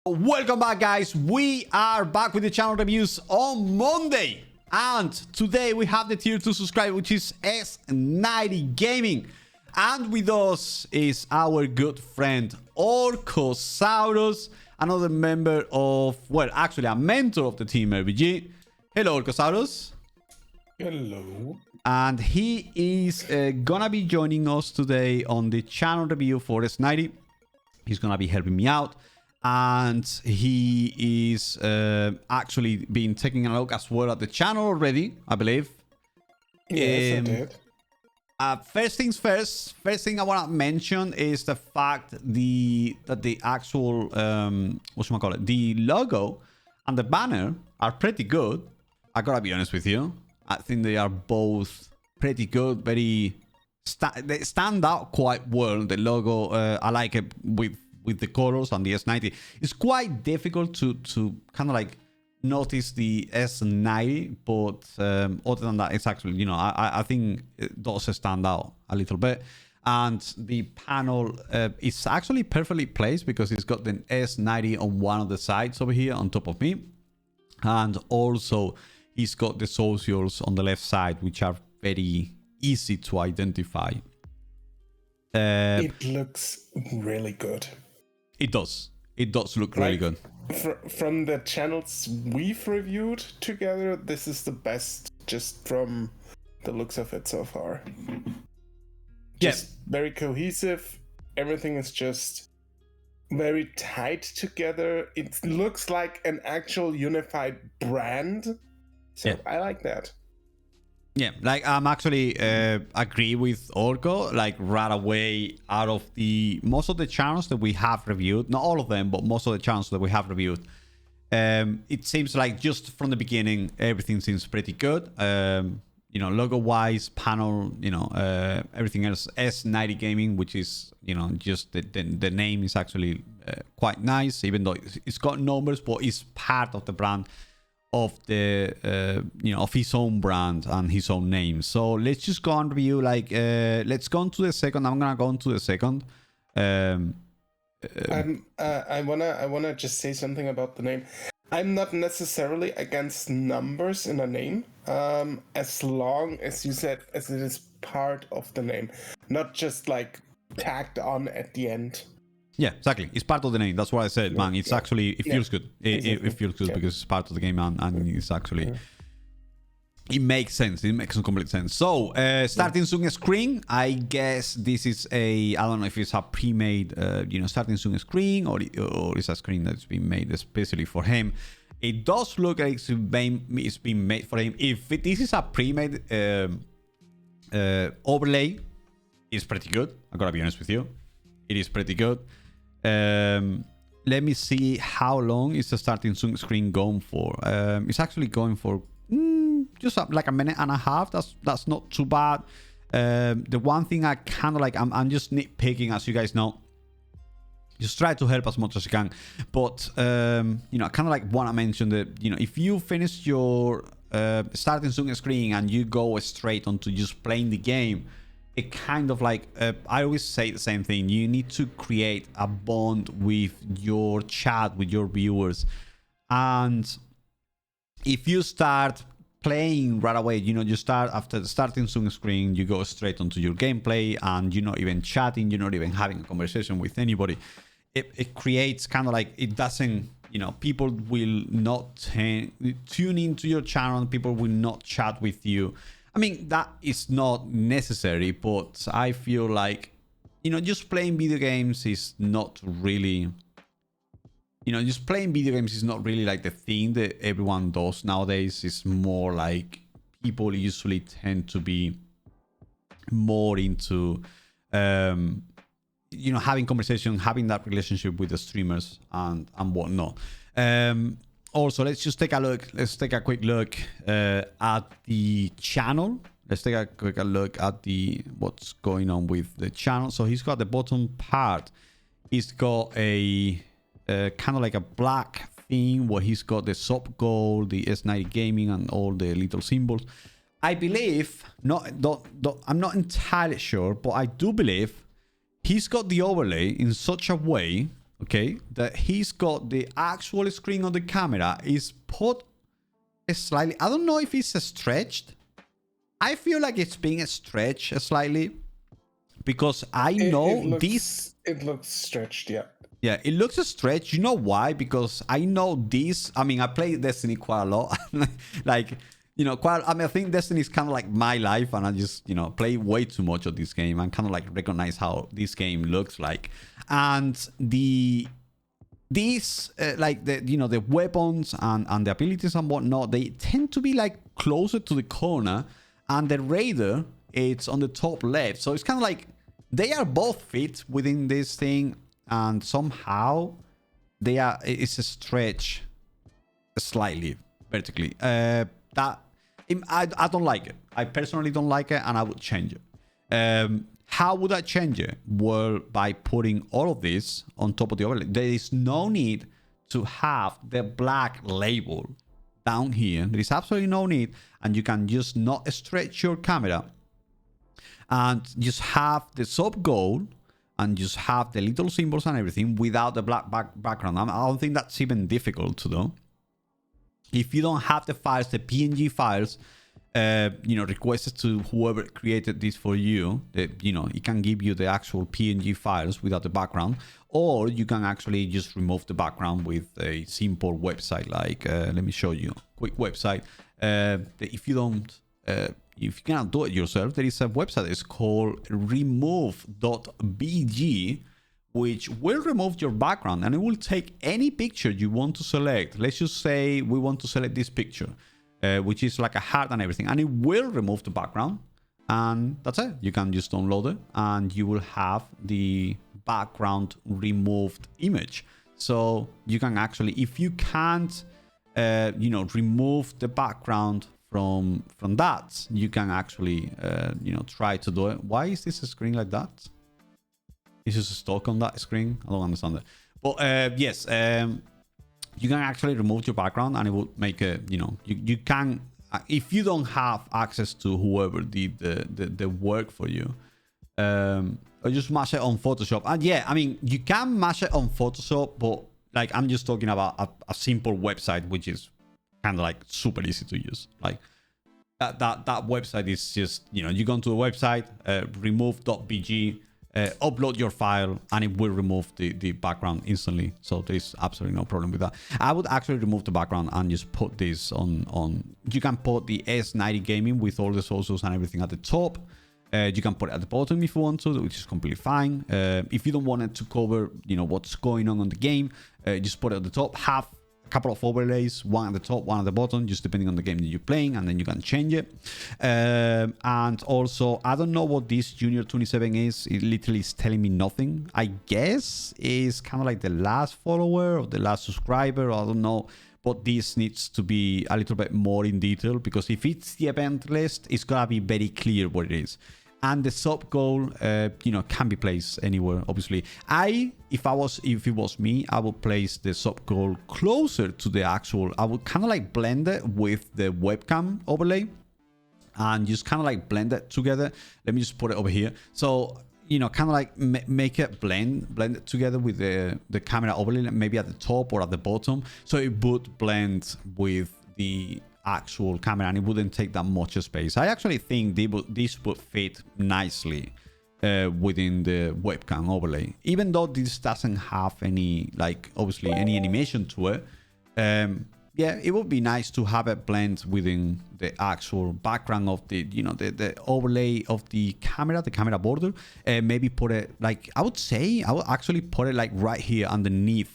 Welcome back, guys. We are back with the channel reviews on Monday, and today we have the tier 2 subscriber, which is S90Gaming, and with us is our good friend Orcosaurus, another member of, well, actually a mentor of the team RBG. Hello, Orcosaurus. Hello. And he is gonna be joining us today on the channel review for S90. He's gonna be helping me out, and he is actually been taking a look as well at the channel already, I believe. Yes, I did. First things first. First thing I want to mention is the fact that the actual the logo and the banner are pretty good. I gotta be honest with you. I think they are both pretty good. They stand out quite well. The logo, I like it with the colors on the S90. It's quite difficult to kind of like notice the S90, but other than that, it's actually, you know, I think it does stand out a little bit. And the panel is actually perfectly placed because it's got the S90 on one of the sides over here on top of me, and also he's got the socials on the left side, which are very easy to identify. It looks really good. It does. It does look really good. From the channels we've reviewed together, this is the best just from the looks of it so far. Just very cohesive. Everything is just very tight together. It looks like an actual unified brand. So I like that. Yeah, like I'm actually agree with Orco, like right away out of the most of the channels that we have reviewed, not all of them, but most of the channels that we have reviewed. It seems like just from the beginning, everything seems pretty good. You know, logo wise, panel, you know, everything else. S90Gaming, which is, you know, just the name is actually quite nice, even though it's got numbers, but it's part of the brand of the you know, of his own brand and his own name. So let's just go and review, like let's go on to the second. I'm gonna go on to the second. I wanna just say something about the name. I'm not necessarily against numbers in a name, as long as you said as it is part of the name, not just like tagged on at the end. Yeah, exactly. It's part of the name. That's what I said, man. It's actually, it feels good. It feels good because it's part of the game, and it's actually, it makes sense. It makes complete sense. So, starting soon screen. I guess this is I don't know if it's a pre-made, you know, starting soon screen, or it's a screen that's been made especially for him. It does look like it's been made for him. If this is a pre-made overlay, it's pretty good. I gotta be honest with you. It is pretty good. Let me see how long is the starting soon screen going for. It's actually going for just like a minute and a half. That's not too bad. The one thing I kind of like, I'm just nitpicking, as you guys know. Just try to help as much as you can, but you know, I kind of like want to mention that, you know, if you finish your starting soon screen and you go straight onto just playing the game, it kind of like, I always say the same thing. You need to create a bond with your chat, with your viewers. And if you start playing right away, you know, you start after the starting soon screen, you go straight onto your gameplay, and you're not even chatting, you're not even having a conversation with anybody. It creates kind of like, it doesn't, you know, people will not tune into your channel, people will not chat with you. I mean, that is not necessary, but I feel like, you know, just playing video games is not really, you know, just playing video games is not really like the thing that everyone does nowadays. It's more like people usually tend to be more into, you know, having conversation, having that relationship with the streamers and whatnot. Also, let's just take a look. Let's take a quick look at the channel. Let's take a quick look at what's going on with the channel. So he's got the bottom part. He's got a kind of like a black theme where he's got the sub goal, the S90Gaming, and all the little symbols. I believe, I'm not entirely sure, but I do believe he's got the overlay in such a way okay, that he's got the actual screen on the camera is put slightly. I don't know if it's stretched. I feel like it's being stretched slightly because I know this. It looks stretched, yeah. Yeah, it looks stretched. You know why? Because I know this. I mean, I play Destiny quite a lot. Like, you know, I think Destiny is kind of like my life, and I just, you know, play way too much of this game and kind of like recognize how this game looks like. And these like the, you know, the weapons and the abilities and whatnot, they tend to be like closer to the corner, and the radar, it's on the top left. So it's kind of like they are both fit within this thing, and somehow it's a stretch slightly vertically. I don't like it. I personally don't like it, and I would change it. How would I change it? Well, by putting all of this on top of the overlay. There is no need to have the black label down here. There is absolutely no need, and you can just not stretch your camera and just have the sub goal and just have the little symbols and everything without the black background. I don't think that's even difficult to do. If you don't have the files, the PNG files, you know, requested to whoever created this for you, you know, it can give you the actual PNG files without the background, or you can actually just remove the background with a simple website. Like, let me show you a quick website. If you cannot do it yourself, there is a website. It's called remove.bg, which will remove your background, and it will take any picture you want to select. Let's just say we want to select this picture, which is like a heart and everything, and it will remove the background, and that's it. You can just download it, and you will have the background removed image. So you can actually, if you can't, you know, remove the background from that, you can actually, you know, try to do it. Why is this a screen like that? It's just stuck on that screen. I don't understand it. But yes, you can actually remove your background, and it will make a, you know, you can, if you don't have access to whoever did the work for you, or just mash it on Photoshop. And yeah, I mean, you can mash it on Photoshop, but like, I'm just talking about a simple website, which is kind of like super easy to use. Like that website is just, you know, you go to the website, remove.bg, upload your file, and it will remove the background instantly. So there's absolutely no problem with that. I would actually remove the background and just put this on. You can put the S90Gaming with all the socials and everything at the top. You can put it at the bottom if you want to, which is completely fine. If you don't want it to cover, you know, what's going on the game, just put it at the top. Have a couple of overlays, one at the top, one at the bottom, just depending on the game that you're playing, and then you can change it. And also, I don't know what this Junior 27 is. It literally is telling me nothing. I guess it's kind of like the last follower or the last subscriber, I don't know. But this needs to be a little bit more in detail, because if it's the event list, it's gonna be very clear what it is. And the sub goal, you know, can be placed anywhere. Obviously, if it was me, I would place the sub goal closer to the actual. I would kind of like blend it with the webcam overlay, and just kind of like blend it together. Let me just put it over here. So, you know, kind of like make it blend it together with the camera overlay, maybe at the top or at the bottom, so it would blend with the actual camera, and it wouldn't take that much space. I actually think this would fit nicely within the webcam overlay, even though this doesn't have any, like, obviously any animation to it. Yeah, it would be nice to have it blend within the actual background of the, you know, the overlay of the camera border. Maybe put it like, I would actually put it like right here underneath,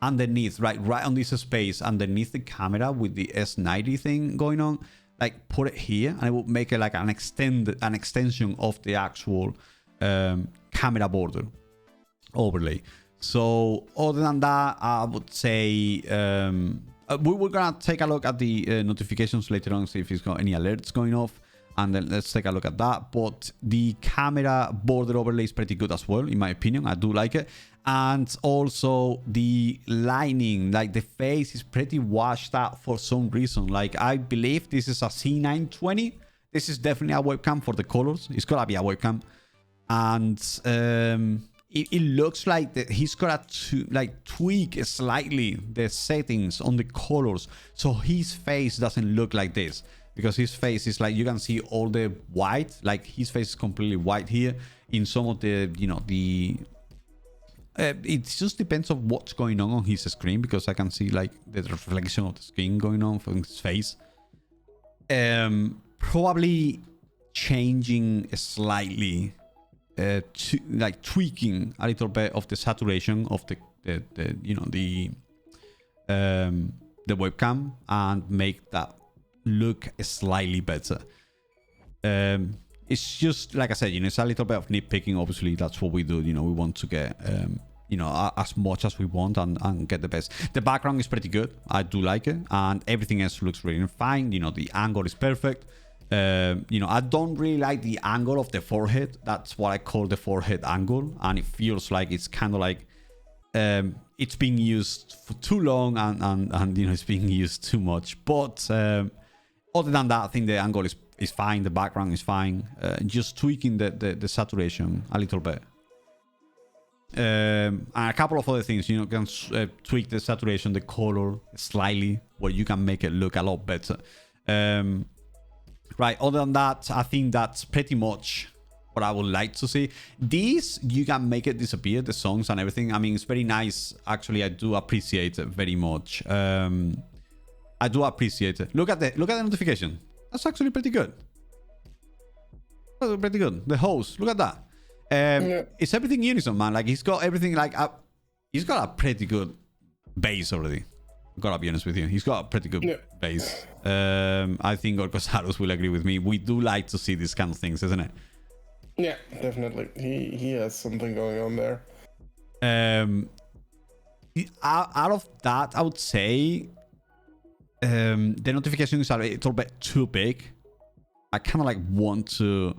right on this space underneath the camera with the S90 thing going on. Like, put it here, and it will make it like an extension of the actual camera border overlay. So other than that, I would say we're gonna take a look at the notifications later on, see if it's got any alerts going off, and then let's take a look at that. But the camera border overlay is pretty good as well, in my opinion. I do like it. And also the lining, like the face is pretty washed out for some reason. Like, I believe this is a C920. This is definitely a webcam for the colors. It's gonna be a webcam. And it looks like that he's got to like tweak slightly the settings on the colors so his face doesn't look like this, because his face is like, you can see all the white, like his face is completely white here. In some of the, you know, the it just depends on what's going on his screen, because I can see like the reflection of the screen going on from his face. Probably changing slightly, like tweaking a little bit of the saturation of the you know, the webcam, and make that look slightly better. It's just like I said, you know, it's a little bit of nitpicking. Obviously, that's what we do. You know, we want to get you know, as much as we want and get the best. The background is pretty good. I do like it, and everything else looks really fine. You know, the angle is perfect. You know, I don't really like the angle of the forehead. That's what I call the forehead angle, and it feels like it's kind of like it's being used for too long, and you know, it's being used too much. But other than that, I think the angle is fine. The background is fine. Just tweaking the saturation a little bit. And a couple of other things, you know, can tweak the saturation, the color slightly, where you can make it look a lot better. Right, other than that, I think that's pretty much what I would like to see. These, you can make it disappear, the songs and everything. I mean, it's very nice. Actually, I do appreciate it very much. I do appreciate it. Look at the notification. That's actually pretty good. That's pretty good. The host, look at that. It's everything unison, man. Like, he's got everything, like, he's got a pretty good base already. Gotta be honest with you, he's got a pretty good base. I think Orcosaurus will agree with me. We do like to see these kind of things, isn't it? Yeah, definitely. He has something going on there. Out of that, I would say the notification is a little bit too big. I kind of like want to,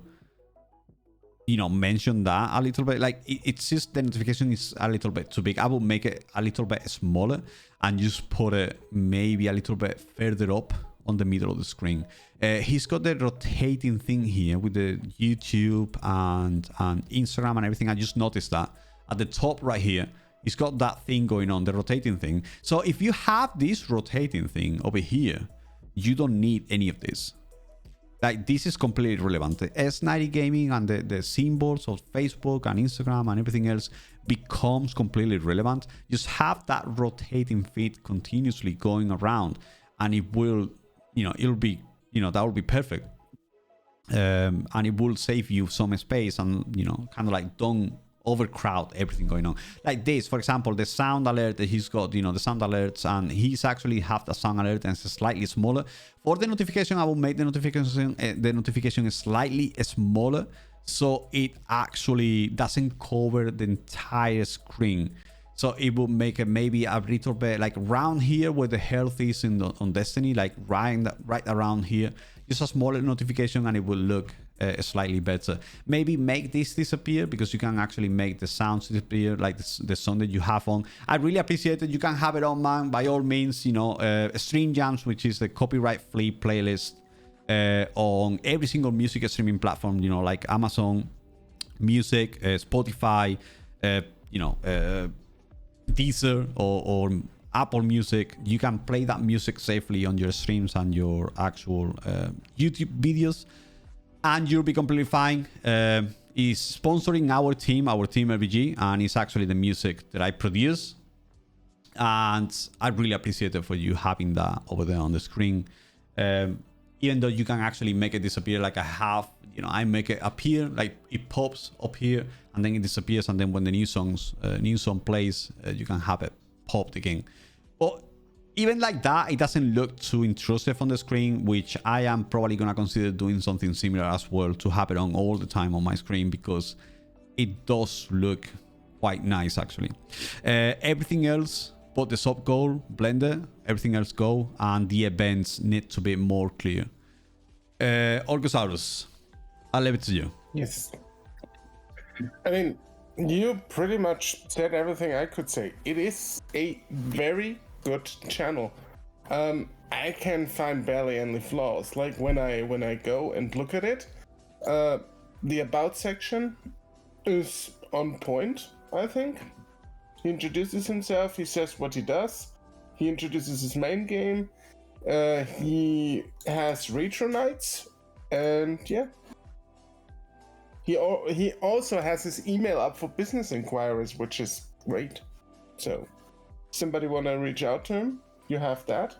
you know, mention that a little bit. Like, it's just the notification is a little bit too big. I will make it a little bit smaller and just put it maybe a little bit further up on the middle of the screen. He's got the rotating thing here with the YouTube and Instagram and everything. I just noticed that at the top right here, he's got that thing going on, the rotating thing. So if you have this rotating thing over here, you don't need any of this. Like, this is completely irrelevant. The S90Gaming and the symbols of Facebook and Instagram and everything else becomes completely irrelevant. Just have that rotating feed continuously going around, and it will, you know, it'll be, you know, that will be perfect. And it will save you some space, and, you know, kind of like don't overcrowd everything going on. Like this, for example, the sound alert that he's got, you know, the sound alerts, and he's actually have the sound alert and it's slightly smaller. For the notification, I will make the notification slightly smaller, so it actually doesn't cover the entire screen. So it will make it maybe a little bit like around here where the health is on Destiny, like right around here. Just a smaller notification, and it will look slightly better. Maybe make this disappear, because you can actually make the sounds disappear, like the song that you have on. I really appreciate it. You can have it on, man, by all means. You know, Stream Jams, which is the copyright-free playlist on every single music streaming platform, you know, like Amazon Music, Spotify, you know, Deezer or Apple Music. You can play that music safely on your streams and your actual YouTube videos, and you'll be completely fine. Is sponsoring our team RBG, and it's actually the music that I produce, and I really appreciate it for you having that over there on the screen. Even though you can actually make it disappear, like I have, you know, I make it appear, like it pops up here and then it disappears, and then when the new song plays, you can have it popped again. But even like that, it doesn't look too intrusive on the screen, which I am probably gonna consider doing something similar as well, to have it on all the time on my screen, because it does look quite nice actually. Everything else but the sub goal, Blender, everything else go, and the events need to be more clear. Orcosaurus, I'll leave it to you. Yes. I mean, you pretty much said everything I could say. It is a very good channel. I can find barely any flaws. Like when I go and look at it, the about section is on point. I think. He introduces himself, he says what he does, he introduces his main game, he has retro nights, and yeah. He also has his email up for business inquiries, which is great. So, somebody want to reach out to him, you have that.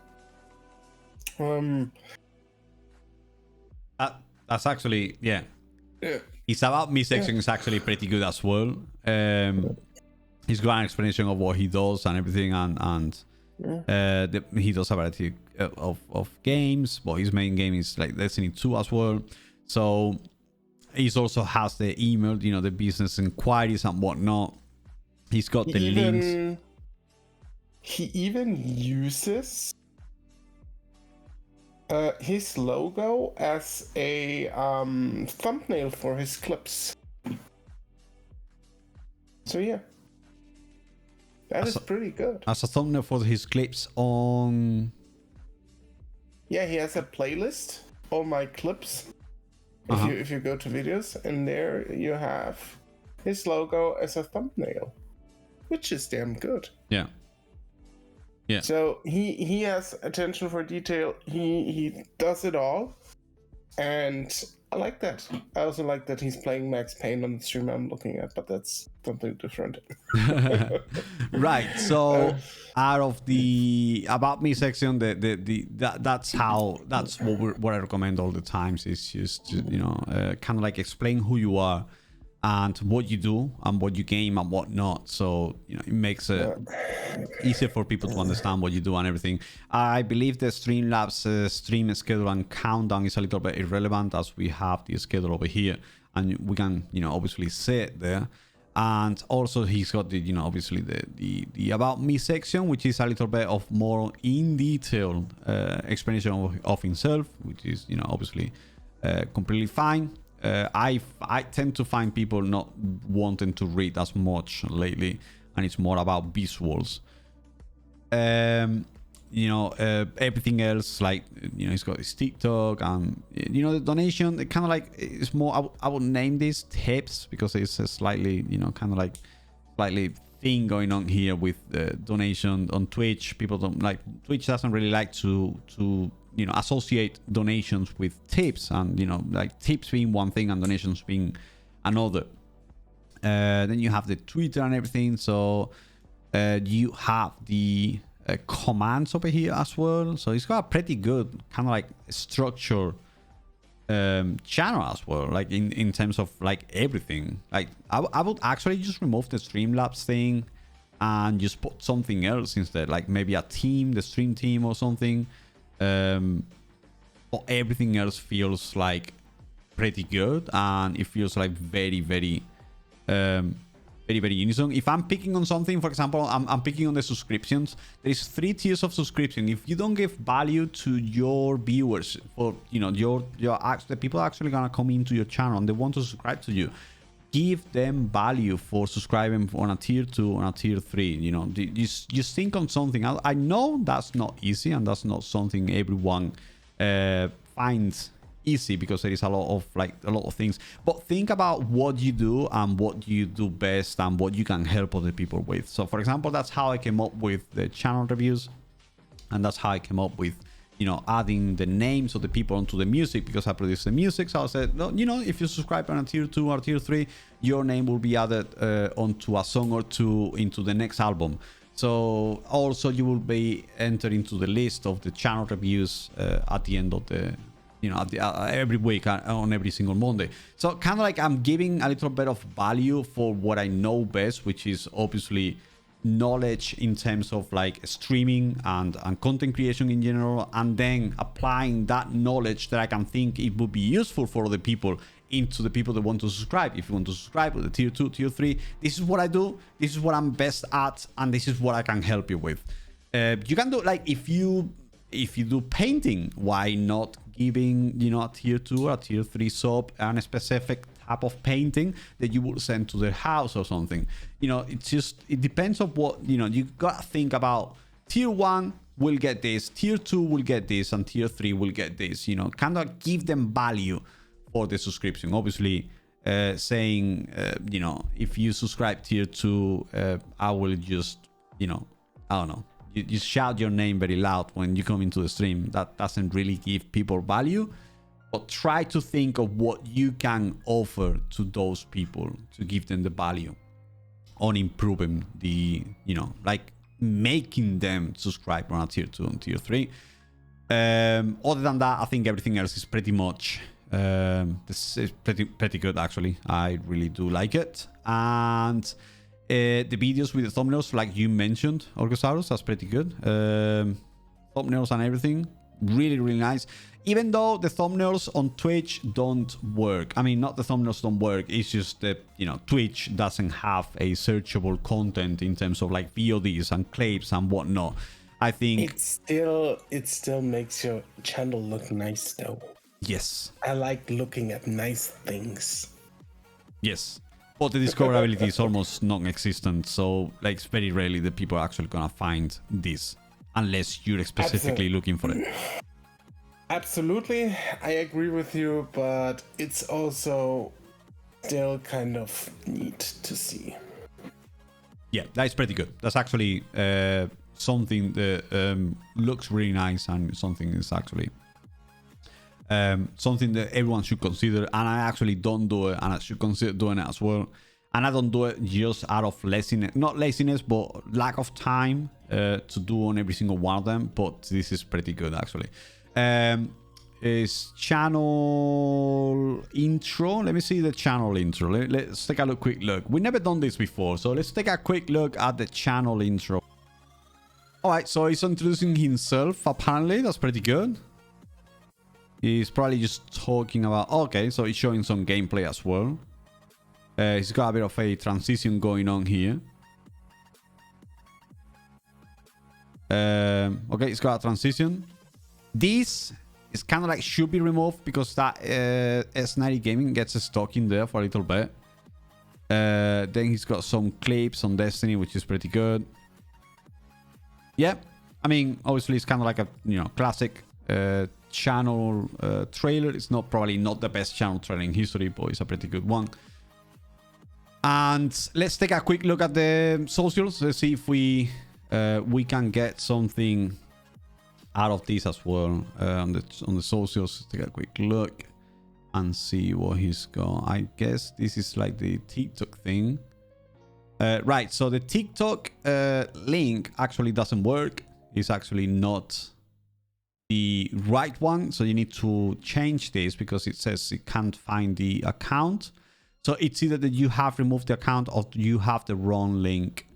That's actually, yeah. Yeah. His About Me section is actually pretty good as well. He's got an explanation of what he does and everything, and he does a variety of games, but his main game is like Destiny 2 as well. So he also has the email, the business inquiries and whatnot. He's got the links. He even uses his logo as a thumbnail for his clips. So yeah, that is pretty good. As a thumbnail for his clips on... Yeah, he has a playlist, all my clips. If you go to videos, and there you have his logo as a thumbnail, which is damn good. Yeah. Yeah. So he has attention for detail. He does it all, and I like that. I also like that he's playing Max Payne on the stream I'm looking at, but that's something different. Right. So out of the About Me section, that's what I recommend all the times. Is just kind of like explain who you are and what you do and what you game and what not. So it makes it easier for people to understand what you do and everything. I believe the Streamlabs stream schedule and countdown is a little bit irrelevant, as we have the schedule over here and we can obviously see it there. And also he's got the obviously the About Me section, which is a little bit of more in detail explanation of himself, which is obviously completely fine. I tend to find people not wanting to read as much lately, and it's more about visuals. Everything else, like he's got his TikTok and the donation. It kind of like it's more. I would name this tips because it's a slightly kind of like slightly thing going on here with donation on Twitch. People don't like Twitch doesn't really like to associate donations with tips, and like tips being one thing and donations being another. Then you have the Twitter and everything, so you have the commands over here as well. So it's got a pretty good kind of like structure channel as well, like in terms of like everything. Like I would actually just remove the Streamlabs thing and just put something else instead, like maybe a team, the stream team or something. But everything else feels like pretty good, and it feels like very unison. If I'm picking on something, for example, I'm picking on the subscriptions. There's 3 tiers of subscription. If you don't give value to your viewers, or the people actually gonna come into your channel and they want to subscribe to you, give them value for subscribing on a tier 2, on a tier 3. Just think on something. I know that's not easy, and that's not something everyone finds easy, because there is a lot of things. But think about what you do and what you do best and what you can help other people with. So for example, that's how I came up with the channel reviews, and that's how I came up with adding the names of the people onto the music, because I produce the music. So I said, no, if you subscribe on a tier 2 or tier 3, your name will be added onto a song or two into the next album. So also you will be entered into the list of the channel reviews at the end of the every week, on every single Monday. So kind of like I'm giving a little bit of value for what I know best, which is obviously knowledge in terms of like streaming and content creation in general, and then applying that knowledge that I can think it would be useful for other people into the people that want to subscribe. If you want to subscribe with the tier 2, tier 3, this is what I do, this is what I'm best at, and this is what I can help you with. You can do, like, if you do painting, why not giving a tier 2 or a tier 3 sub and a specific type of painting that you will send to their house or something. It depends on what you gotta think about. Tier 1 will get this, tier 2 will get this, and tier 3 will get this. Kind of give them value for the subscription. Obviously saying, you know, if you subscribe tier 2, I will just, you know, I don't know, you shout your name very loud when you come into the stream. That doesn't really give people value. But try to think of what you can offer to those people to give them the value on improving the, you know, like making them subscribe on a tier 2 and tier 3. Other than that, I think everything else is pretty much this is pretty good, actually. I really do like it. And the videos with the thumbnails, like you mentioned, Orgosaurus, that's pretty good. Thumbnails and everything, really nice. Even though the thumbnails on Twitch don't work. I mean, not the thumbnails don't work. It's just that, you know, Twitch doesn't have a searchable content in terms of like VODs and clips and whatnot. I think it still makes your channel look nice, though. Yes. I like looking at nice things. Yes. But the discoverability is almost non-existent. So, like, it's very rarely that people are actually gonna find this, unless you're specifically looking for it. Absolutely, I agree with you, but it's also still kind of neat to see. Yeah, that's pretty good. That's actually something that looks really nice, and something is actually something that everyone should consider. And I actually don't do it, and I should consider doing it as well. And I don't do it just out of laziness, not laziness, but lack of time to do on every single one of them. But this is pretty good, actually. Is channel intro. Let me see the channel intro. Let's take a quick look. We've never done this before, so let's take a quick look at the channel intro. All right, so he's introducing himself. Apparently, that's pretty good. He's probably just talking about. Okay, so he's showing some gameplay as well. He's got a bit of a transition going on here. Okay, he's got a transition. This is kind of like should be removed because that S90Gaming gets stuck in there for a little bit. Then he's got some clips on Destiny, which is pretty good. Yeah, I mean, obviously it's kind of like a, you know, classic channel trailer. It's probably not the best channel trailer in history, but it's a pretty good one. And let's take a quick look at the socials. Let's see if we can get something out of this as well. On the socials, take a quick look and see what he's got. I guess this is like the TikTok thing. Right, so the TikTok link actually doesn't work. It's actually not the right one. So you need to change this because it says it can't find the account. So it's either that you have removed the account or you have the wrong link.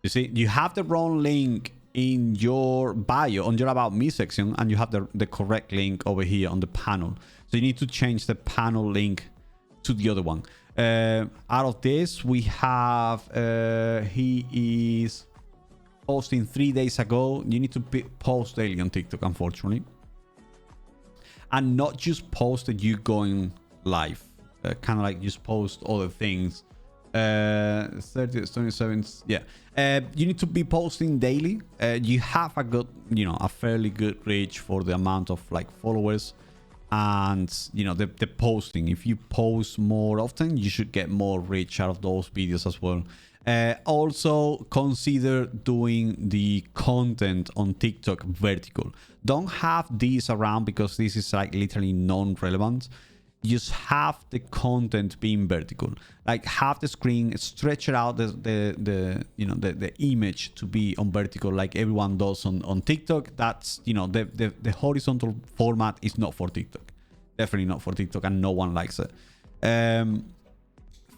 You see, you have the wrong link in your bio, on your About Me section, and you have the correct link over here on the panel. So you need to change the panel link to the other one. Out of this, we have, he is posting 3 days ago. You need to post daily on TikTok, unfortunately. And not just post that you're going live. Kind of like just post other things. 30th, 27th, yeah. You need to be posting daily. You have a good, you know, a fairly good reach for the amount of like followers. And, you know, the posting. If you post more often, you should get more reach out of those videos as well. Also, consider doing the content on TikTok vertical. Don't have these around because this is like literally non-relevant. Just have the content being vertical, like have the screen, stretch it out the image to be on vertical like everyone does on TikTok. That's, you know, the horizontal format is not for TikTok, definitely not for TikTok, and no one likes it.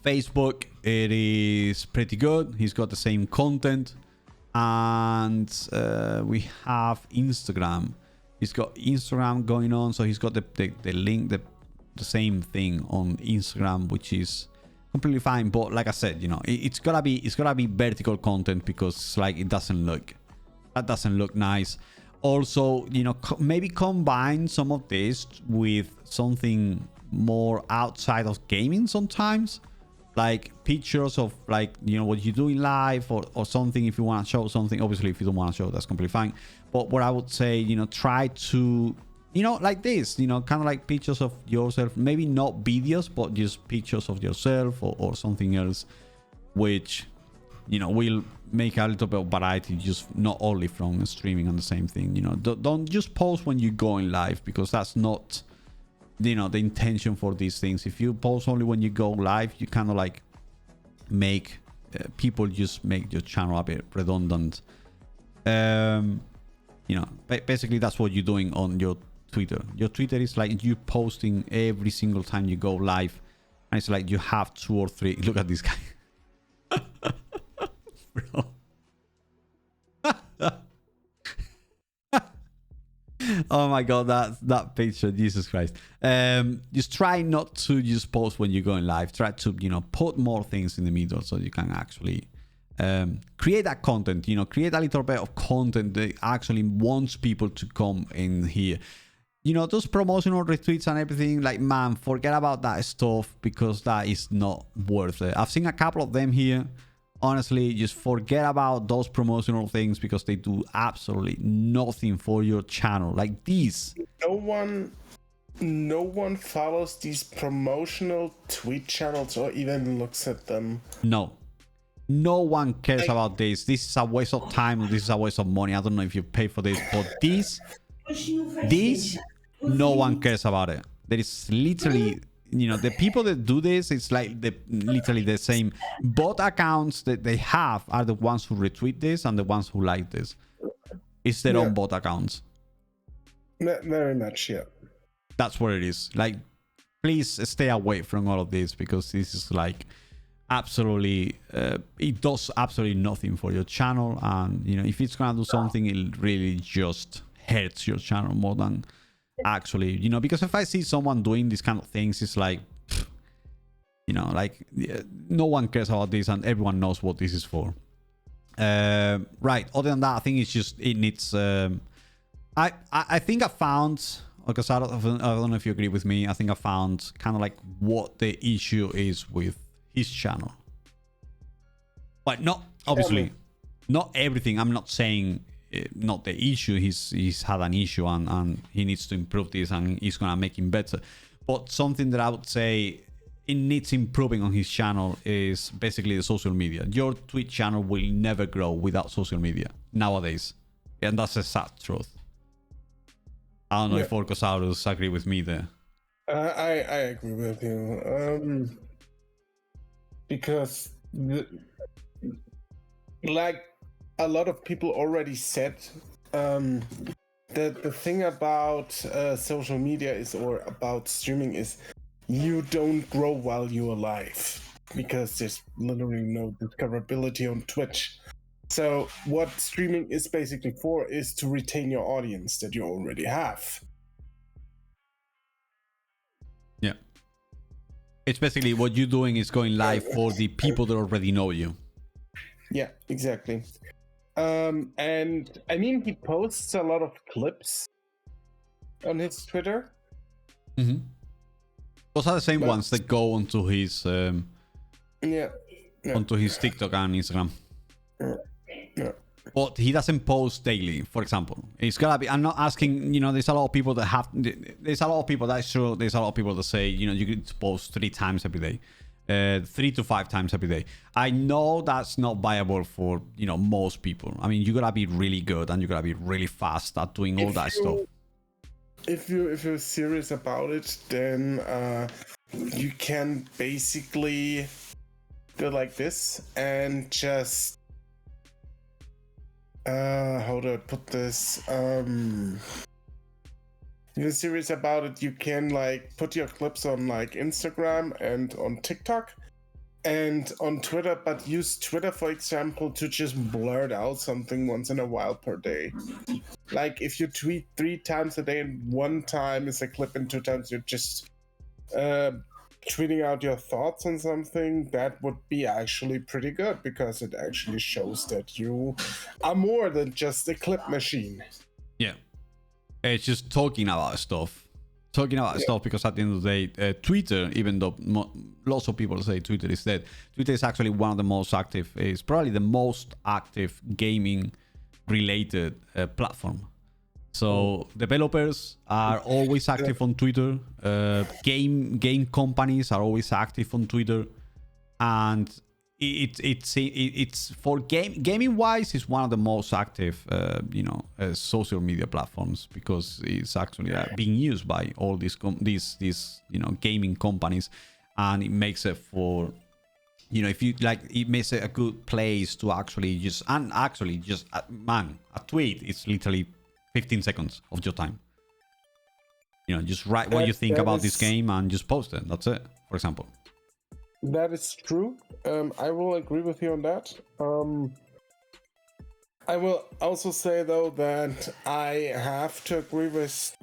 Facebook, it is pretty good. He's got the same content. And we have Instagram. He's got Instagram going on, so he's got the link, the same thing on Instagram, which is completely fine. But like I said, you know, it's gotta be vertical content because like that doesn't look nice. Also, you know, maybe combine some of this with something more outside of gaming sometimes, like pictures of like, you know, what you do in life or something. If you want to show something, obviously if you don't want to show, that's completely fine. But what I would say, you know, try to you know, like this, you know, kind of like pictures of yourself, maybe not videos, but just pictures of yourself or something else, which, you know, will make a little bit of variety, just not only from streaming on the same thing. You know, don't just post when you're going live, because that's not, you know, the intention for these things. If you post only when you go live, you kind of like make people just make your channel a bit redundant. You know, basically that's what you're doing on your Twitter. Your Twitter is like you posting every single time you go live, and it's like you have 2 or 3. Look at this guy. Bro. Oh my god, that picture, Jesus Christ. Just try not to just post when you're going live. Try to, you know, put more things in the middle so you can actually create that content, you know, create a little bit of content that actually wants people to come in here. You know, those promotional retweets and everything, like, man, forget about that stuff, because that is not worth it. I've seen a couple of them here. Honestly, just forget about those promotional things, because they do absolutely nothing for your channel. Like these. No one follows these promotional tweet channels or even looks at them. No one cares about this. This is a waste of time. This is a waste of money. I don't know if you pay for this, but these, no one cares about it. There is literally, you know, the people that do this, it's like literally the same bot accounts that they have are the ones who retweet this and the ones who like this. It's their own bot accounts. Very much, yeah. That's what it is. Like, please stay away from all of this, because this is like absolutely it does absolutely nothing for your channel. And, you know, if it's gonna do something, it really just hurts your channel more than actually, you know, because if I see someone doing these kind of things, it's like, you know, like, no one cares about this and everyone knows what this is for. Right, other than that, I think it's just, it needs I think I found, because I don't know if you agree with me, I think I found kind of like what the issue is with his channel. But not, obviously, not everything. I'm not saying not the issue. He's had an issue and he needs to improve this, and he's gonna make him better. But something that I would say it needs improving on his channel is basically the social media. Your Twitch channel will never grow without social media nowadays, and that's a sad truth. I don't know if Orcosaurus agree with me there. I agree with you. Because like a lot of people already said, the thing about social media is, or about streaming, is you don't grow while you're alive, because there's literally no discoverability on Twitch. So what streaming is basically for is to retain your audience that you already have. Yeah. It's basically what you're doing is going live for the people that already know you. Yeah, exactly. And I mean, he posts a lot of clips on his Twitter. Mm-hmm. Those are the same ones that go onto his onto his TikTok and Instagram. Yeah. But he doesn't post daily, for example. It's gotta be, I'm not asking, you know, there's a lot of people that have, there's a lot of people, that's true, there's a lot of people that say, you know, you could post 3 times every day, 3 to 5 times every day. I know that's not viable for, you know, most people. I mean, you gotta be really good and you gotta be really fast at doing all that stuff. If you're serious about it, then you can basically go like this and just how do I put this? If you're serious about it, you can like put your clips on like Instagram and on TikTok and on Twitter, but use Twitter, for example, to just blurt out something once in a while per day. Like if you tweet 3 times a day and 1 time is a clip and 2 times you're just tweeting out your thoughts on something, that would be actually pretty good, because it actually shows that you are more than just a clip machine. Yeah. It's just talking about stuff. Because at the end of the day, Twitter, even though lots of people say Twitter is dead, Twitter is actually one of the most active, is probably the most active gaming related platform. So developers are always active on Twitter. Game companies are always active on Twitter, and it's for gaming wise, it's one of the most active social media platforms, because it's actually being used by all these gaming companies, and it makes it for if you like, it makes it a good place to actually just a tweet is literally 15 seconds of your time. Just write what you think about this game and just post it. That's it, for example. That is true. I will agree with you on that. I will also say, though, that I have to agree with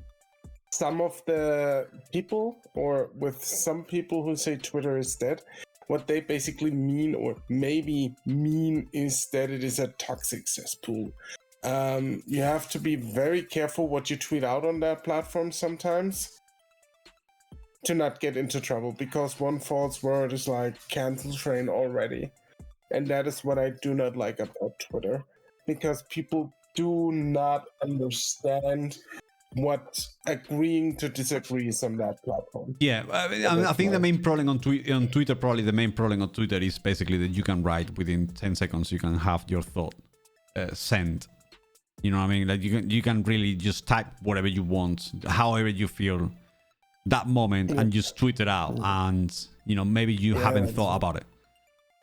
some of the people, or with some people who say Twitter is dead. What they basically mean, or maybe mean, is that it is a toxic cesspool. You have to be very careful what you tweet out on that platform sometimes to not get into trouble, because one false word is like cancel train already. And that is what I do not like about Twitter, because people do not understand what agreeing to disagree is on that platform. Yeah, I think the main problem on Twitter, probably the main problem on Twitter is basically that you can write within 10 seconds, you can have your thought sent. You know what I mean? Like you can really just type whatever you want, however you feel that moment, and just tweet it out, and maybe you haven't thought about it.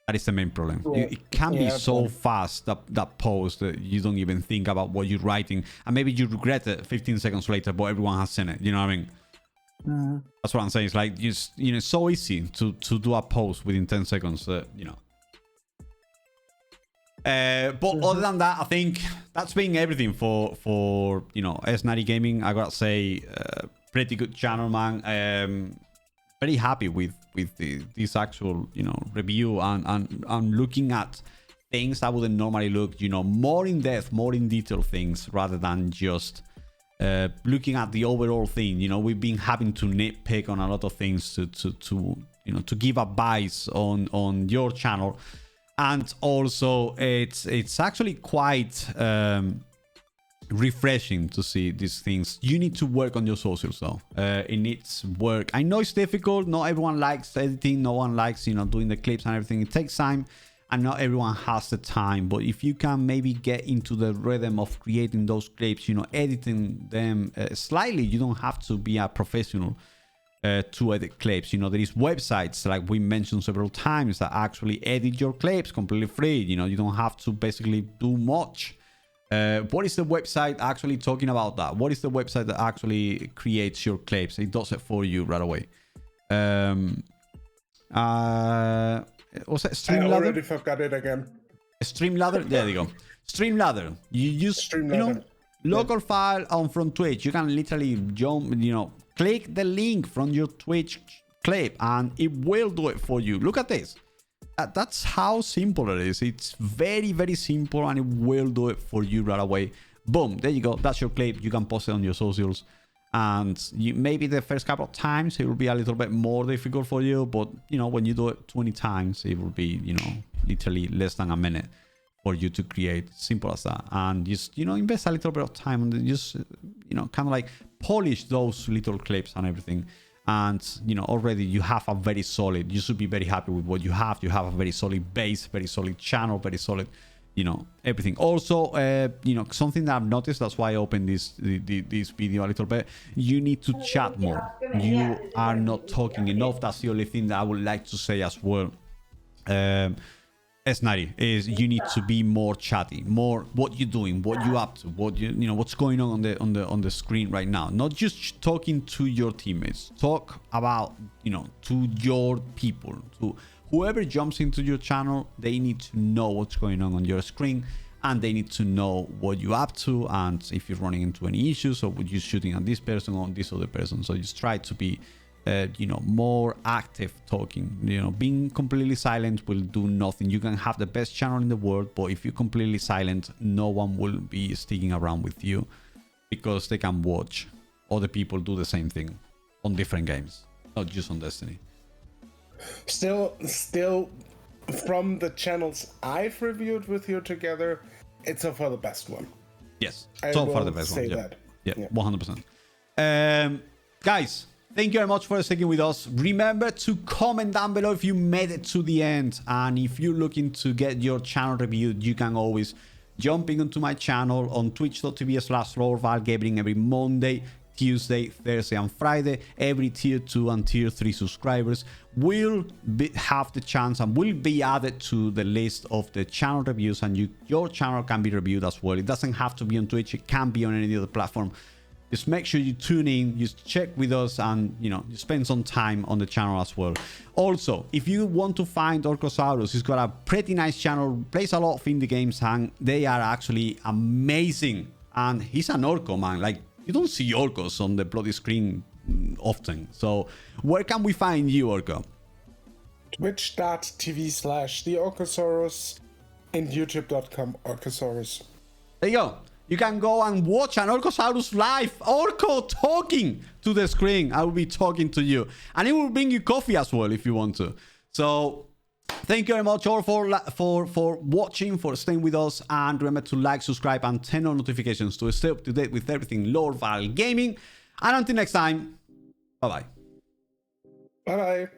That is the main problem. It can be so fast, that post, that you don't even think about what you're writing, and maybe you regret it 15 seconds later, but everyone has seen it. You know what I mean? That's what I'm saying. It's like just it's so easy to do a post within 10 seconds. But other than that, I think that's been everything for S90Gaming. I gotta say, pretty good channel, man. Very happy with this actual review, and looking at things I wouldn't normally look, more in depth, more in detail things, rather than just looking at the overall thing. We've been having to nitpick on a lot of things to give advice on your channel. And also, it's actually quite refreshing to see these things. You need to work on your socials, though. It needs work. I know it's difficult. Not everyone likes editing. No one likes, doing the clips and everything. It takes time, and not everyone has the time. But if you can maybe get into the rhythm of creating those clips, editing them slightly, you don't have to be a professional to edit clips. There is websites, like we mentioned several times, that actually edit your clips completely free. You don't have to basically do much. What is the website actually talking about that? What is the website that actually creates your clips? It does it for you right away. Was that Streamladder? I already forgot it again. Streamladder? There you go. Streamladder. You use Streamladder. Local file on from Twitch. You can literally jump, click the link from your Twitch clip, and it will do it for you. Look at this. That's how simple it is. It's very, very simple, and it will do it for you right away. Boom, there you go. That's your clip. You can post it on your socials, and maybe the first couple of times it will be a little bit more difficult for you, but when you do it 20 times, it will be literally less than a minute for you to create. Simple as that. And just invest a little bit of time and just kind of like polish those little clips and everything. And already you have a very solid, you should be very happy with what you have. You have a very solid base, very solid channel, very solid everything. Also, something that I've noticed, that's why I opened this video a little bit, you need to chat more. You are not talking enough. That's the only thing that I would like to say as well. S90 is you need to be more chatty, more what you're doing, what you're up to, what what's going on the screen right now. Not just talking to your teammates. Talk about to your people, to whoever jumps into your channel. They need to know what's going on your screen, and they need to know what you're up to, and if you're running into any issues, or would you shooting at this person or this other person. So just try to be more active talking. Being completely silent will do nothing. You can have the best channel in the world, but if you're completely silent, no one will be sticking around with you, because they can watch other people do the same thing on different games, not just on Destiny. Still, from the channels I've reviewed with you together, it's so far the best one. Yes, so far the best one. That. Yeah, 100%. Guys, thank you very much for sticking with us. Remember to comment down below if you made it to the end. And if you're looking to get your channel reviewed, you can always jump into my channel on twitch.tv/LordValGaming every Monday, Tuesday, Thursday, and Friday. Every tier 2 and tier 3 subscribers will have the chance and will be added to the list of the channel reviews, and your channel can be reviewed as well. It doesn't have to be on Twitch, it can be on any other platform. Just make sure you tune in, just check with us, and you spend some time on the channel as well. Also, if you want to find Orcosaurus, he's got a pretty nice channel, plays a lot of indie games, and they are actually amazing. And he's an Orco, man. Like, you don't see Orcos on the bloody screen often. So where can we find you, Orco? Twitch.tv/theorcosaurus and youtube.com/Orcosaurus. There you go. You can go and watch an Orcosaurus live. Orco talking to the screen. I will be talking to you. And it will bring you coffee as well if you want to. So thank you very much all for watching, for staying with us. And remember to like, subscribe, and turn on notifications to stay up to date with everything Lord Val Gaming. And until next time, bye-bye. Bye-bye.